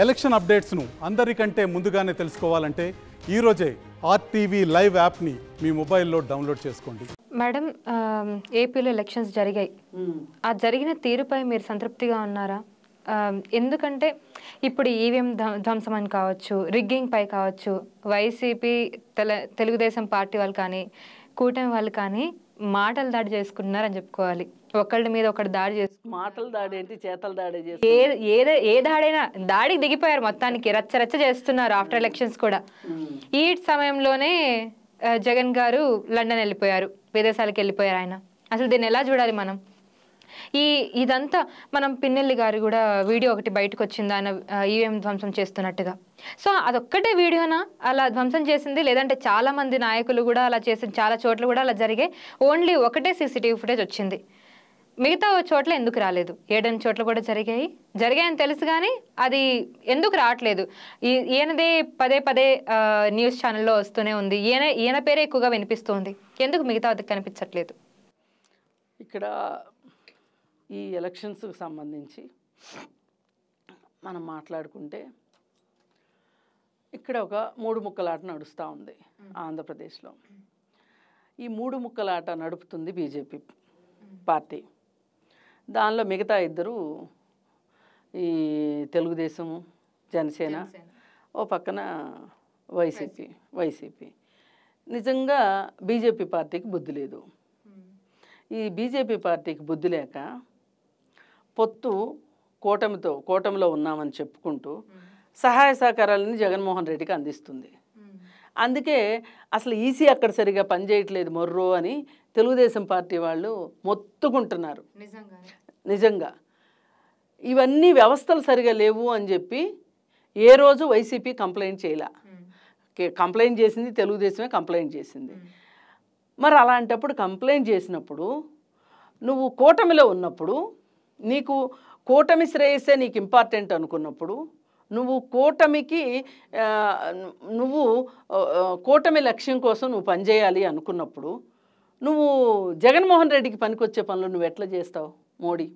Election అప్డేట్స్ను అందరికంటే ముందుగానే తెలుసుకోవాలంటే ఈరోజే ఆర్టీవీ లైవ్ యాప్ని మీ మొబైల్లో డౌన్లోడ్ చేసుకోండి. మేడం, ఏపీలో ఎలక్షన్స్ జరిగాయి. ఆ జరిగిన తీరుపై మీరు సంతృప్తిగా ఉన్నారా? ఎందుకంటే ఇప్పుడు ఈవీఎం ధ్వంసం అని కావచ్చు, రిగ్గింగ్ పై కావచ్చు, వైసీపీ తెలుగుదేశం పార్టీ వాళ్ళు కానీ కూటమి వాళ్ళు కానీ మాటలు దాడి చేసుకుంటున్నారని చెప్పుకోవాలి. ఒకళ్ళ మీద ఒకటి దాడి మాటల దాడి ఏంటి, చేతల దాడి ఏ దాడైనా దాడికి దిగిపోయారు. మొత్తానికి రచ్చ చేస్తున్నారు ఆఫ్టర్ ఎలక్షన్స్ కూడా. ఈ సమయంలోనే జగన్ గారు లండన్ వెళ్ళిపోయారు, విదేశాలకు వెళ్ళిపోయారు ఆయన. అసలు దీన్ని ఎలా చూడాలి మనం? ఇదంతా మనం పిన్నెల్లి గారు కూడా వీడియో ఒకటి బయటకు వచ్చింది, ఆయన ఈవీఎం ధ్వంసం చేస్తున్నట్టుగా. సో అదొక్కటే వీడియోనా అలా ధ్వంసం చేసింది, లేదంటే చాలా మంది నాయకులు కూడా అలా చేసింది, చాలా చోట్ల కూడా అలా జరిగాయి? ఓన్లీ ఒకటే సీసీటీవీ ఫుటేజ్ వచ్చింది, మిగతా చోట్ల ఎందుకు రాలేదు? 7 చోట్ల కూడా జరిగాయని తెలుసు కానీ అది ఎందుకు రావట్లేదు? ఈయనదే పదే న్యూస్ ఛానల్లో వస్తూనే ఉంది, ఈయన పేరే ఎక్కువగా వినిపిస్తుంది, ఎందుకు మిగతా కనిపించట్లేదు? ఇక్కడ ఈ ఎలక్షన్స్కి సంబంధించి మనం మాట్లాడుకుంటే ఇక్కడ ఒక 3 ముక్కలాట నడుస్తూ ఉంది ఆంధ్రప్రదేశ్లో. ఈ 3 ముక్కలాట నడుపుతుంది బీజేపీ పార్టీ. దానిలో మిగతా ఇద్దరు ఈ తెలుగుదేశం జనసేన, ఓ పక్కన వైసీపీ. నిజంగా బీజేపీ పార్టీకి బుద్ధి లేదు. ఈ బీజేపీ పార్టీకి బుద్ధి లేక పొత్తు కూటమిలో ఉన్నామని చెప్పుకుంటూ సహాయ సహకారాలని జగన్మోహన్ రెడ్డికి అందిస్తుంది. అందుకే అసలు ఈసీ అక్కడ సరిగా పనిచేయట్లేదు మొర్రో అని తెలుగుదేశం పార్టీ వాళ్ళు మొత్తుకుంటున్నారు. నిజంగా ఇవన్నీ వ్యవస్థలు సరిగా లేవు అని చెప్పి ఏ రోజు వైసీపీ కంప్లైంట్ చేయలే. కంప్లైంట్ చేసింది తెలుగుదేశమే కంప్లైంట్ చేసింది. మరి అలాంటప్పుడు కంప్లైంట్ చేసినప్పుడు నువ్వు కూటమిలో ఉన్నప్పుడు, నీకు కూటమి శ్రేయస్సే నీకు ఇంపార్టెంట్ అనుకున్నప్పుడు, నువ్వు కూటమి లక్ష్యం కోసం నువ్వు పనిచేయాలి అనుకున్నప్పుడు, నువ్వు జగన్మోహన్ రెడ్డికి పనికొచ్చే పనులు నువ్వు ఎట్లా చేస్తావు? మోడీ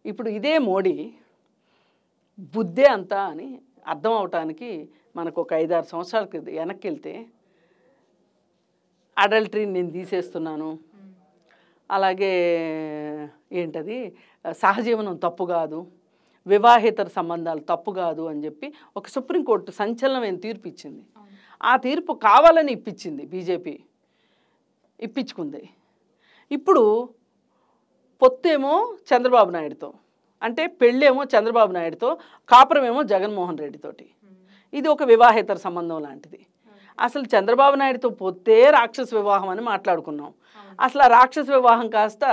ఇప్పుడు ఇదే మోడీ బుద్ధే అంతా అని అర్థం అవటానికి మనకు ఒక 5-6 సంవత్సరాల క్రితం వెనక్కి వెళ్తే, అడల్టరీని నేను తీసేస్తున్నాను, అలాగే ఏంటది సహజీవనం తప్పు కాదు, వివాహేతర సంబంధాలు తప్పు కాదు అని చెప్పి ఒక సుప్రీంకోర్టు సంచలనమైన తీర్పు ఇచ్చింది. ఆ తీర్పు కావాలని బీజేపీ ఇప్పించుకుంది. ఇప్పుడు పొత్తేమో చంద్రబాబు నాయుడుతో, అంటే పెళ్ళేమో చంద్రబాబు నాయుడుతో, కాపురమేమో జగన్మోహన్ రెడ్డితోటి. ఇది ఒక వివాహేతర సంబంధం లాంటిది. అసలు చంద్రబాబు నాయుడుతో పొత్తే రాక్షస వివాహం అని మాట్లాడుకున్నాం. అసలు ఆ రాక్షస వివాహం కాస్త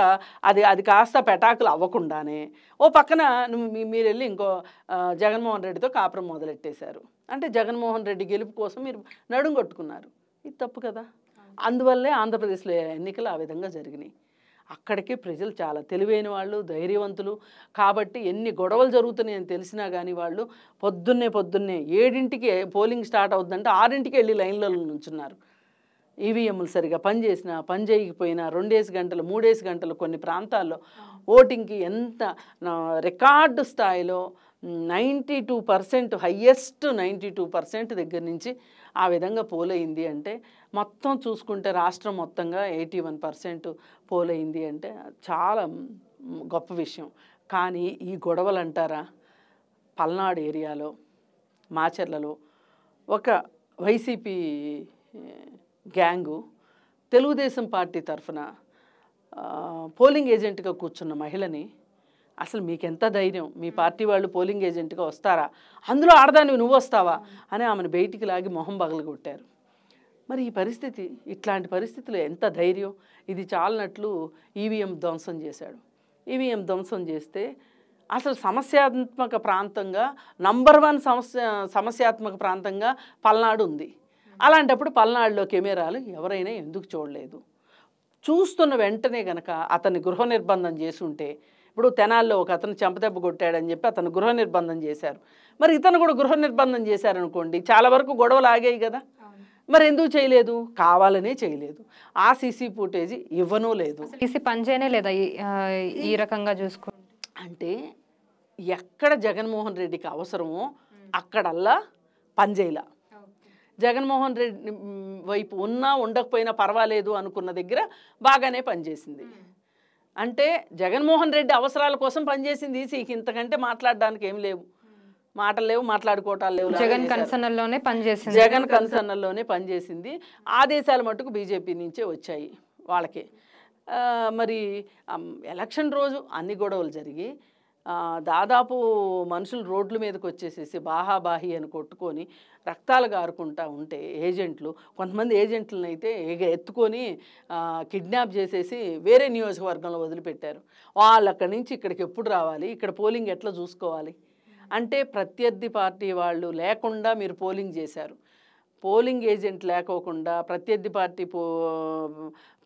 అది కాస్త పెటాకులు అవ్వకుండానే ఓ పక్కన మీరు వెళ్ళి ఇంకో జగన్మోహన్ రెడ్డితో కాపురం మొదలెట్టేశారు. అంటే జగన్మోహన్ రెడ్డి గెలుపు కోసం మీరు నడుం కొట్టుకున్నారు. ఇది తప్పు కదా. అందువల్లే ఆంధ్రప్రదేశ్లో ఎన్నికలు ఆ విధంగా జరిగినాయి. అక్కడికి ప్రజలు చాలా తెలివైన వాళ్ళు, ధైర్యవంతులు కాబట్టి ఎన్ని గొడవలు జరుగుతున్నాయని తెలిసినా కానీ వాళ్ళు పొద్దున్నే 7ంటికి పోలింగ్ స్టార్ట్ అవుతుందంటే 6ంటికి వెళ్ళి లైన్లలో నుంచున్నారు. ఈవీఎంలు సరిగా పని చేయకపోయినా 2 గంటలు 3 గంటలు కొన్ని ప్రాంతాల్లో ఓటింగ్కి ఎంత రికార్డు స్థాయిలో 92%, హయ్యెస్ట్ 92% దగ్గర నుంచి ఆ విధంగా పోలయింది. అంటే మొత్తం చూసుకుంటే రాష్ట్రం మొత్తంగా 81% పోలయింది అంటే చాలా గొప్ప విషయం. కానీ ఈ గొడవలు అంటారా, పల్నాడు ఏరియాలో మాచర్లలో ఒక వైసీపీ గ్యాంగు తెలుగుదేశం పార్టీ తరఫున పోలింగ్ ఏజెంట్గా కూర్చున్న మహిళని, అసలు మీకెంత ధైర్యం, మీ పార్టీ వాళ్ళు పోలింగ్ ఏజెంట్గా వస్తారా, అందులో ఆడదానివి నువ్వు వస్తావా అని ఆమెను బయటికి లాగి మొహం పగలగొట్టారు. మరి ఈ పరిస్థితి, ఇట్లాంటి పరిస్థితులు ఎంత ధైర్యం? ఇది చాలనట్లు ఈవీఎం ధ్వంసం చేశాడు. ఈవీఎం ధ్వంసం చేస్తే అసలు సమస్యాత్మక ప్రాంతంగా నంబర్ 1 సమస్యాత్మక ప్రాంతంగా పల్నాడు ఉంది. అలాంటప్పుడు పల్నాడులో కెమెరాలు ఎవరైనా ఎందుకు చూడలేదు? చూస్తున్న వెంటనే కనుక అతన్ని గృహ నిర్బంధం చేసి ఉంటే, ఇప్పుడు తెనాల్లో ఒక అతను చెంపదెబ్బ కొట్టాడని చెప్పి అతను గృహ నిర్బంధం చేశారు. మరి ఇతను కూడా గృహ నిర్బంధం చేశారనుకోండి, చాలా వరకు గొడవలు ఆగాయి కదా. మరి ఎందుకు చేయలేదు? కావాలనే చేయలేదు. ఆ సీసీ ఫుటేజ్ ఇవ్వనూ లేదు. సీసీ పనిచేయనే లేదా ఈ రకంగా చూసుకో. అంటే ఎక్కడ జగన్మోహన్ రెడ్డికి అవసరమో అక్కడల్లా పనిచేయాల. జగన్మోహన్ రెడ్డి వైపు ఉన్నా ఉండకపోయినా పర్వాలేదు అనుకున్న దగ్గర బాగానే పనిచేసింది. అంటే జగన్మోహన్ రెడ్డి అవసరాల కోసం పనిచేసింది ఈసీకి. ఇంతకంటే మాట్లాడడానికి ఏం లేవు, మాటలు లేవు, మాట్లాడుకోవటాలు లేవు. జగన్ కన్సర్న్లోనే పనిచేసింది. జగన్ కన్సర్న్లోనే పనిచేసింది. ఆదేశాలు మటుకు బీజేపీ నుంచే వచ్చాయి వాళ్ళకి. మరి ఎలక్షన్ రోజు అన్ని గొడవలు జరిగి దాదాపు మనుషులు రోడ్ల మీదకి వచ్చేసేసి బాహాబాహి అని కొట్టుకొని రక్తాలు గారుకుంటా ఉంటే ఏజెంట్లు, కొంతమంది ఏజెంట్లను అయితే ఎత్తుకొని కిడ్నాప్ చేసేసి వేరే నియోజకవర్గంలో వదిలిపెట్టారు. వాళ్ళు అక్కడి నుంచి ఇక్కడికి ఎప్పుడు రావాలి, ఇక్కడ పోలింగ్ ఎట్లా చూసుకోవాలి అంటే ప్రత్యర్థి పార్టీ వాళ్ళు లేకుండా మీరు పోలింగ్ చేశారు. పోలింగ్ ఏజెంట్ లేకోకుండా, ప్రత్యర్థి పార్టీ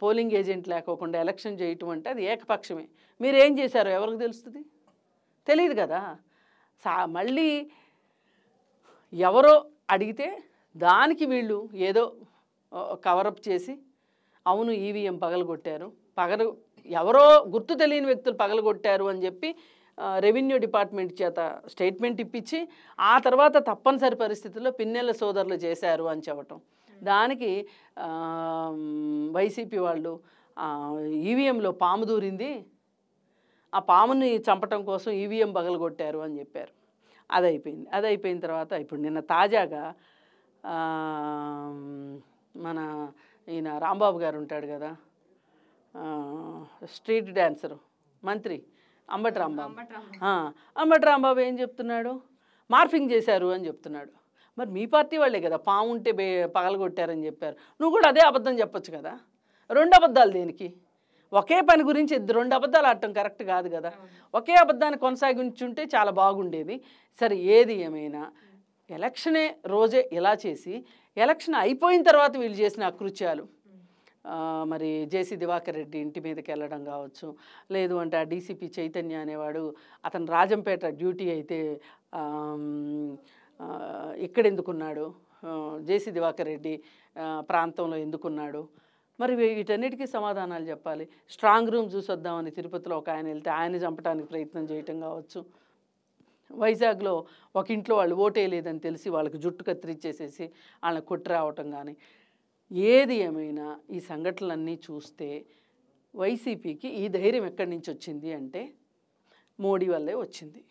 పోలింగ్ ఏజెంట్ లేకోకుండా ఎలక్షన్ చేయటం అంటే అది ఏకపక్షమే. మీరు ఏం చేశారో ఎవరికి తెలుస్తుంది? తెలియదు కదా. మళ్ళీ ఎవరో అడిగితే దానికి వీళ్ళు ఏదో కవరప్ చేసి అవును ఈవీఎం పగలగొట్టారు, ఎవరో గుర్తు తెలియని వ్యక్తులు పగలగొట్టారు అని చెప్పి రెవెన్యూ డిపార్ట్మెంట్ చేత స్టేట్మెంట్ ఇప్పించి ఆ తర్వాత తప్పనిసరి పరిస్థితుల్లో పిన్నెల సోదరులు చేశారు అని చెప్పటం. దానికి వైసీపీ వాళ్ళు ఈవీఎంలో పాము దూరింది, ఆ పాముని చంపటం కోసం ఈవీఎం పగలగొట్టారు అని చెప్పారు. అది అయిపోయిన తర్వాత ఇప్పుడు నిన్న తాజాగా మన ఈయన రాంబాబు గారు ఉంటాడు కదా, స్ట్రీట్ డాన్సరు మంత్రి అంబటి రాంబాబు ఏం చెప్తున్నాడు? మార్ఫింగ్ చేశారు అని చెప్తున్నాడు. మరి మీ పార్టీ వాళ్ళే కదా పాము ఉంటే పగలగొట్టారని చెప్పారు. నువ్వు కూడా అదే అబద్ధం చెప్పొచ్చు కదా. రెండు అబద్ధాలు దేనికి? ఒకే పని గురించి రెండు అబద్ధాలు ఆడటం కరెక్ట్ కాదు కదా. ఒకే అబద్ధాన్ని కొనసాగించుంటే చాలా బాగుండేది. సరే, ఏది ఏమైనా ఎలక్షనే రోజే ఇలా చేసి ఎలక్షన్ అయిపోయిన తర్వాత వీళ్ళు చేసిన అకృత్యాలు, మరి జేసీ దివాకర్ రెడ్డి ఇంటి మీదకి వెళ్ళడం కావచ్చు, లేదు అంటే ఆ డీసీపీ చైతన్య అనేవాడు అతను రాజంపేట డ్యూటీ అయితే ఇక్కడ ఎందుకున్నాడు, జేసీ దివాకర్ రెడ్డి ప్రాంతంలో ఎందుకున్నాడు, మరి వీటన్నిటికీ సమాధానాలు చెప్పాలి. స్ట్రాంగ్ రూమ్ చూసొద్దామని తిరుపతిలో ఒక ఆయన వెళ్తే ఆయన చంపడానికి ప్రయత్నం చేయటం కావచ్చు, వైజాగ్లో ఒక ఇంట్లో వాళ్ళు ఓటేయలేదని తెలిసి వాళ్ళకి జుట్టు కత్తిరించేసేసి వాళ్ళని కొట్టి రావటం కానీ, ఏది ఏమైనా ఈ సంఘటనలన్నీ చూస్తే వైసీపీకి ఈ ధైర్యం ఎక్కడి నుంచి వచ్చింది అంటే మోడీ వల్లే వచ్చింది.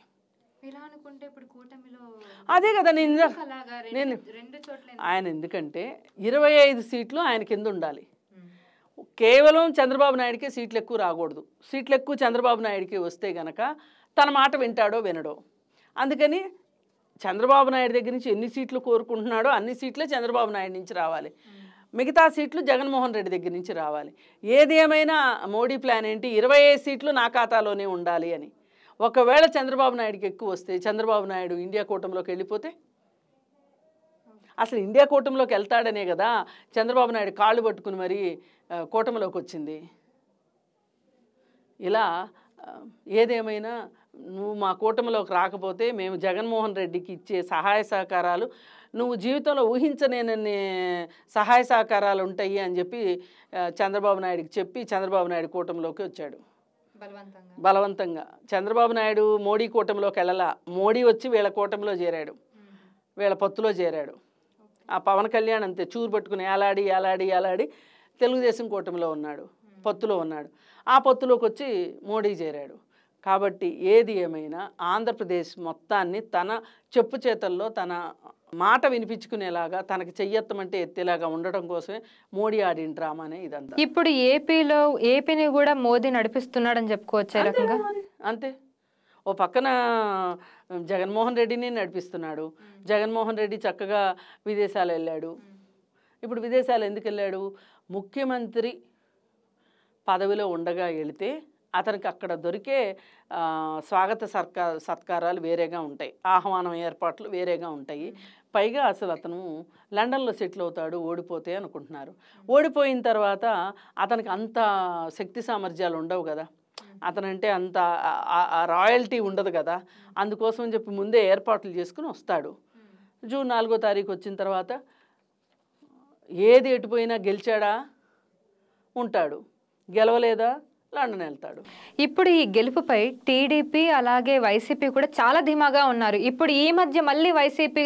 అదే కదా నేను ఆయన ఎందుకంటే 25 సీట్లు ఆయన కింద ఉండాలి. కేవలం చంద్రబాబు నాయుడికే సీట్లు ఎక్కువ రాకూడదు. సీట్లు ఎక్కువ చంద్రబాబు నాయుడికి వస్తే గనక తన మాట వింటాడో వినడో. అందుకని చంద్రబాబు నాయుడు దగ్గర నుంచి ఎన్ని సీట్లు కోరుకుంటున్నాడో అన్ని సీట్లే చంద్రబాబు నాయుడు నుంచి రావాలి, మిగతా సీట్లు జగన్మోహన్ రెడ్డి దగ్గర నుంచి రావాలి. ఏది ఏమైనా మోడీ ప్లాన్ ఏంటి, 25 సీట్లు నా ఖాతాలోనే ఉండాలి అని. ఒకవేళ చంద్రబాబు నాయుడికి ఎక్కువ వస్తే చంద్రబాబు నాయుడు ఇండియా కూటమిలోకి వెళ్ళిపోతే, అసలు ఇండియా కూటమిలోకి వెళ్తాడనే కదా చంద్రబాబు నాయుడు కాళ్ళు పట్టుకుని మరి కూటమిలోకి వచ్చింది. ఇలా ఏదేమైనా నువ్వు మా కూటమిలోకి రాకపోతే మేము జగన్మోహన్ రెడ్డికి ఇచ్చే సహాయ సహకారాలు నువ్వు జీవితంలో ఊహించనేనన్ని సహాయ సహకారాలు ఉంటాయి అని చెప్పి చంద్రబాబు నాయుడికి చెప్పి చంద్రబాబు నాయుడు కూటమిలోకి వచ్చాడు బలవంతంగా. చంద్రబాబు నాయుడు మోడీ కూటమిలోకి వెళ్ళలా, మోడీ వచ్చి వీళ్ళ కూటమిలో చేరాడు, వీళ్ళ పొత్తులో చేరాడు. ఆ పవన్ కళ్యాణ్ అంతే చూరు పట్టుకుని ఏలాడి ఏలాడి ఏలాడి తెలుగుదేశం కూటమిలో ఉన్నాడు, పొత్తులో ఉన్నాడు. ఆ పొత్తులోకి వచ్చి మోడీ చేరాడు. కాబట్టి ఏది ఏమైనా ఆంధ్రప్రదేశ్ మొత్తాన్ని తన చెప్పు చేతల్లో తన మాట వినిపించుకునేలాగా తనకి చెయ్యెత్తమంటే ఎత్తేలాగా ఉండడం కోసమే మోడీ ఆడిన డ్రామానే ఇదంతా. ఇప్పుడు ఏపీని కూడా మోదీ నడిపిస్తున్నాడని చెప్పుకోవచ్చు ఈ రకంగా. అంతే, ఓ పక్కన జగన్మోహన్ రెడ్డిని నడిపిస్తున్నాడు. జగన్మోహన్ రెడ్డి చక్కగా విదేశాలు వెళ్ళాడు. ఇప్పుడు విదేశాలు ఎందుకు వెళ్ళాడు? ముఖ్యమంత్రి పదవిలో ఉండగా వెళితే అతనికి అక్కడ దొరికే స్వాగత సత్కారాలు వేరేగా ఉంటాయి, ఆహ్వానం ఏర్పాట్లు వేరేగా ఉంటాయి. పైగా అసలు అతను లండన్లో సెటిల్ అవుతాడు ఓడిపోతే అనుకుంటున్నారు. ఓడిపోయిన తర్వాత అతనికి అంత శక్తి సామర్థ్యాలు ఉండవు కదా, అతనంటే అంత రాయల్టీ ఉండదు కదా. అందుకోసం చెప్పి ముందే ఏర్పాట్లు చేసుకుని వస్తాడు. జూన్ 4వ తారీఖు వచ్చిన తర్వాత ఏది ఎటుపోయినా గెలిచాడా ఉంటాడు, గెలవలేదా లండన్ వెళ్తాడు. ఇప్పుడు ఈ గెలుపుపై టీడీపీ అలాగే వైసీపీ కూడా చాలా ధీమాగా ఉన్నారు. ఇప్పుడు ఈ మధ్య మళ్ళీ వైసీపీ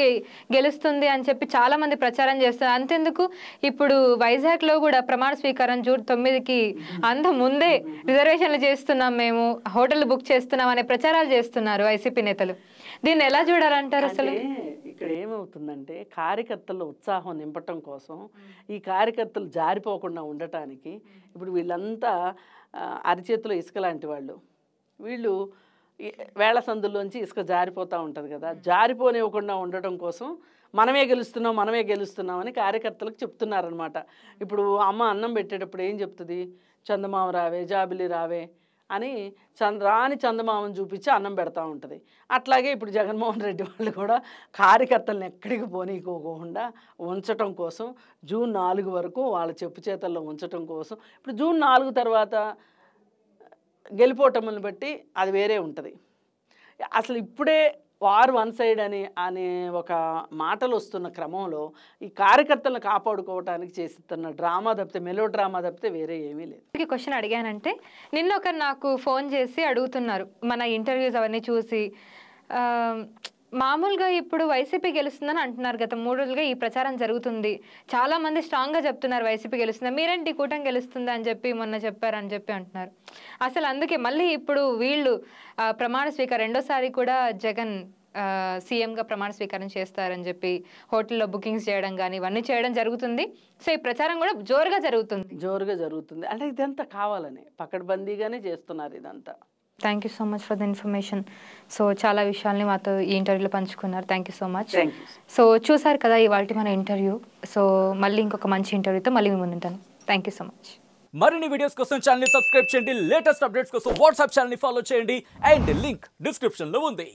గెలుస్తుంది అని చెప్పి చాలా మంది ప్రచారం చేస్తున్నారు. అంతెందుకు ఇప్పుడు వైజాగ్లో కూడా ప్రమాణ స్వీకారం జూన్ 9కి అంత ముందే రిజర్వేషన్లు చేస్తున్నాం, మేము హోటల్ బుక్ చేస్తున్నాం అనే ప్రచారాలు చేస్తున్నారు వైసీపీ నేతలు. దీన్ని ఎలా చూడాలంటారు అసలు? ఇక్కడ ఏమవుతుందంటే కార్యకర్తల్లో ఉత్సాహం నింపటం కోసం, ఈ కార్యకర్తలు జారిపోకుండా ఉండటానికి ఇప్పుడు వీళ్ళంతా అరిచేతిలో ఇసుక లాంటి వాళ్ళు. వీళ్ళు వేళ సందుల్లోంచి ఇసుక జారిపోతూ ఉంటుంది కదా, జారిపోనివ్వకుండా ఉండటం కోసం మనమే గెలుస్తున్నాం అని కార్యకర్తలకు చెప్తున్నారనమాట. ఇప్పుడు అమ్మ అన్నం పెట్టేటప్పుడు ఏం చెప్తుంది, చందమామ రావే, జాబిలి రావే అని రాని చందమామను చూపించి అన్నం పెడతా ఉంటుంది. అట్లాగే ఇప్పుడు జగన్మోహన్ రెడ్డి వాళ్ళు కూడా కార్యకర్తలను ఎక్కడికి పోనీకోకుండా ఉంచటం కోసం జూన్ 4 వరకు వాళ్ళ చెప్పు చేతల్లో ఉంచటం కోసం, ఇప్పుడు జూన్ 4 తర్వాత గెలిపోవటములను బట్టి అది వేరే ఉంటుంది. అసలు ఇప్పుడే వార్ వన్ సైడ్ అనే ఒక మాటలు వస్తున్న క్రమంలో ఈ కార్యకర్తలను కాపాడుకోవడానికి చేస్తున్న డ్రామా తప్పితే, మెలో డ్రామా తప్పితే వేరే ఏమీ లేదు. క్వశ్చన్ అడిగానంటే నిన్న ఒకరు నాకు ఫోన్ చేసి అడుగుతున్నారు, మన ఇంటర్వ్యూస్ అవన్నీ చూసి మామూలుగా ఇప్పుడు వైసీపీ గెలుస్తుందని అంటున్నారు. గత 3 రోజులుగా ఈ ప్రచారం జరుగుతుంది, చాలా మంది స్ట్రాంగ్గా చెప్తున్నారు వైసీపీ గెలుస్తుంది, మీరేంటి కూటమి గెలుస్తుంది అని చెప్పి మొన్న చెప్పారని చెప్పి అంటున్నారు. అసలు అందుకే మళ్ళీ ఇప్పుడు వీళ్ళు ప్రమాణ స్వీకారం రెండోసారి కూడా జగన్ సీఎంగా ప్రమాణ స్వీకారం చేస్తారని చెప్పి హోటల్లో బుకింగ్స్ చేయడం కానీ ఇవన్నీ చేయడం జరుగుతుంది. సో ఈ ప్రచారం కూడా జోరుగా జరుగుతుంది. అంటే ఇదంతా కావాలని పకడ్బందీగానే చేస్తున్నారు ఇదంతా. Thank you so much for the information. So చాలా విషయాల్ని మాతో ఈ ఇంటర్వ్యూలో పంచుకున్నారు. Thank you so much. So చూసారు కదా ఇవాళ మన ఇంటర్వ్యూ. సో మళ్ళీ ఇంకొక మంచి ఇంటర్వ్యూతో మళ్ళీ మీ ముందుంటాను. Thank you so much. మరిన్ని వీడియోస్ కోసం ఛానల్ సబ్స్క్రైబ్ చేయండి, లేటెస్ట్ అప్డేట్స్ కోసం వాట్సాప్ ఛానల్ ఫాలో చేయండి, అండ్ లింక్ డిస్క్రిప్షన్ లో ఉంది.